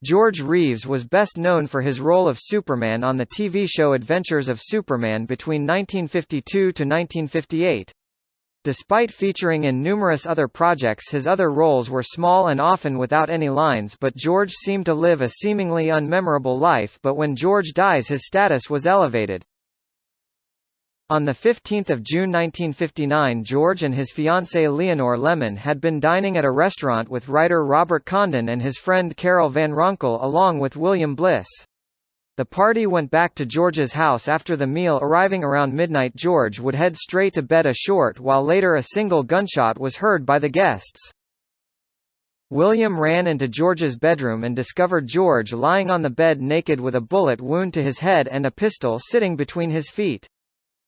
George Reeves was best known for his role of Superman on the TV show Adventures of Superman between 1952 to 1958. Despite featuring in numerous other projects, his other roles were small and often without any lines, but George seemed to live a seemingly unmemorable life, but when George dies his status was elevated. On 15 June 1959, George and his fiancée Leonore Lemon had been dining at a restaurant with writer Robert Condon and his friend Carol Van Ronkel along with William Bliss. The party went back to George's house after the meal. Arriving around midnight, George would head straight to bed while later a single gunshot was heard by the guests. William ran into George's bedroom and discovered George lying on the bed naked with a bullet wound to his head and a pistol sitting between his feet.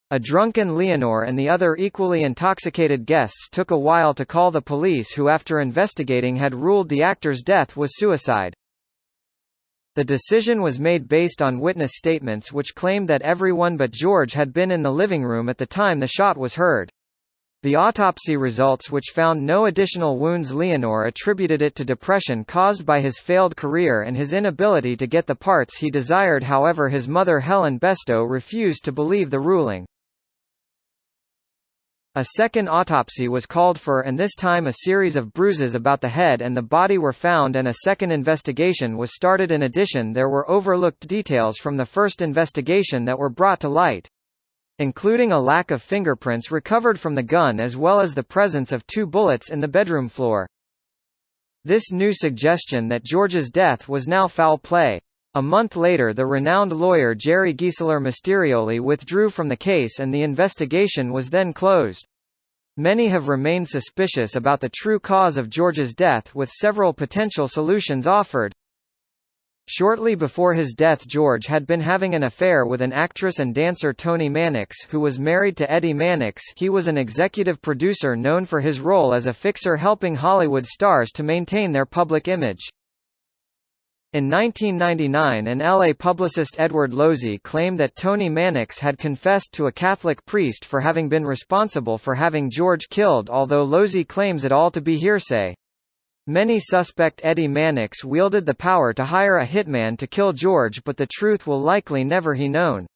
A drunken Leonore and the other equally intoxicated guests took a while to call the police, who after investigating had ruled the actor's death was suicide. The decision was made based on witness statements which claimed that everyone but George had been in the living room at the time the shot was heard. The autopsy results, which found no additional wounds, Leonore attributed it to depression caused by his failed career and his inability to get the parts he desired. However, his mother Helen Bestow refused to believe the ruling. A second autopsy was called for, and this time a series of bruises about the head and the body were found and a second investigation was started. In addition, there were overlooked details from the first investigation that were brought to light, including a lack of fingerprints recovered from the gun as well as the presence of 2 bullets in the bedroom floor. This new suggestion that George's death was now foul play. A month later, the renowned lawyer Jerry Giesler Mysterioli withdrew from the case and the investigation was then closed. Many have remained suspicious about the true cause of George's death, with several potential solutions offered. Shortly before his death, George had been having an affair with an actress and dancer Toni Mannix, who was married to Eddie Mannix. He was an executive producer known for his role as a fixer, helping Hollywood stars to maintain their public image. In 1999, an LA publicist, Edward Losey, claimed that Toni Mannix had confessed to a Catholic priest for having been responsible for having George killed, although Losey claims it all to be hearsay. Many suspect Eddie Mannix wielded the power to hire a hitman to kill George, but the truth will likely never be known.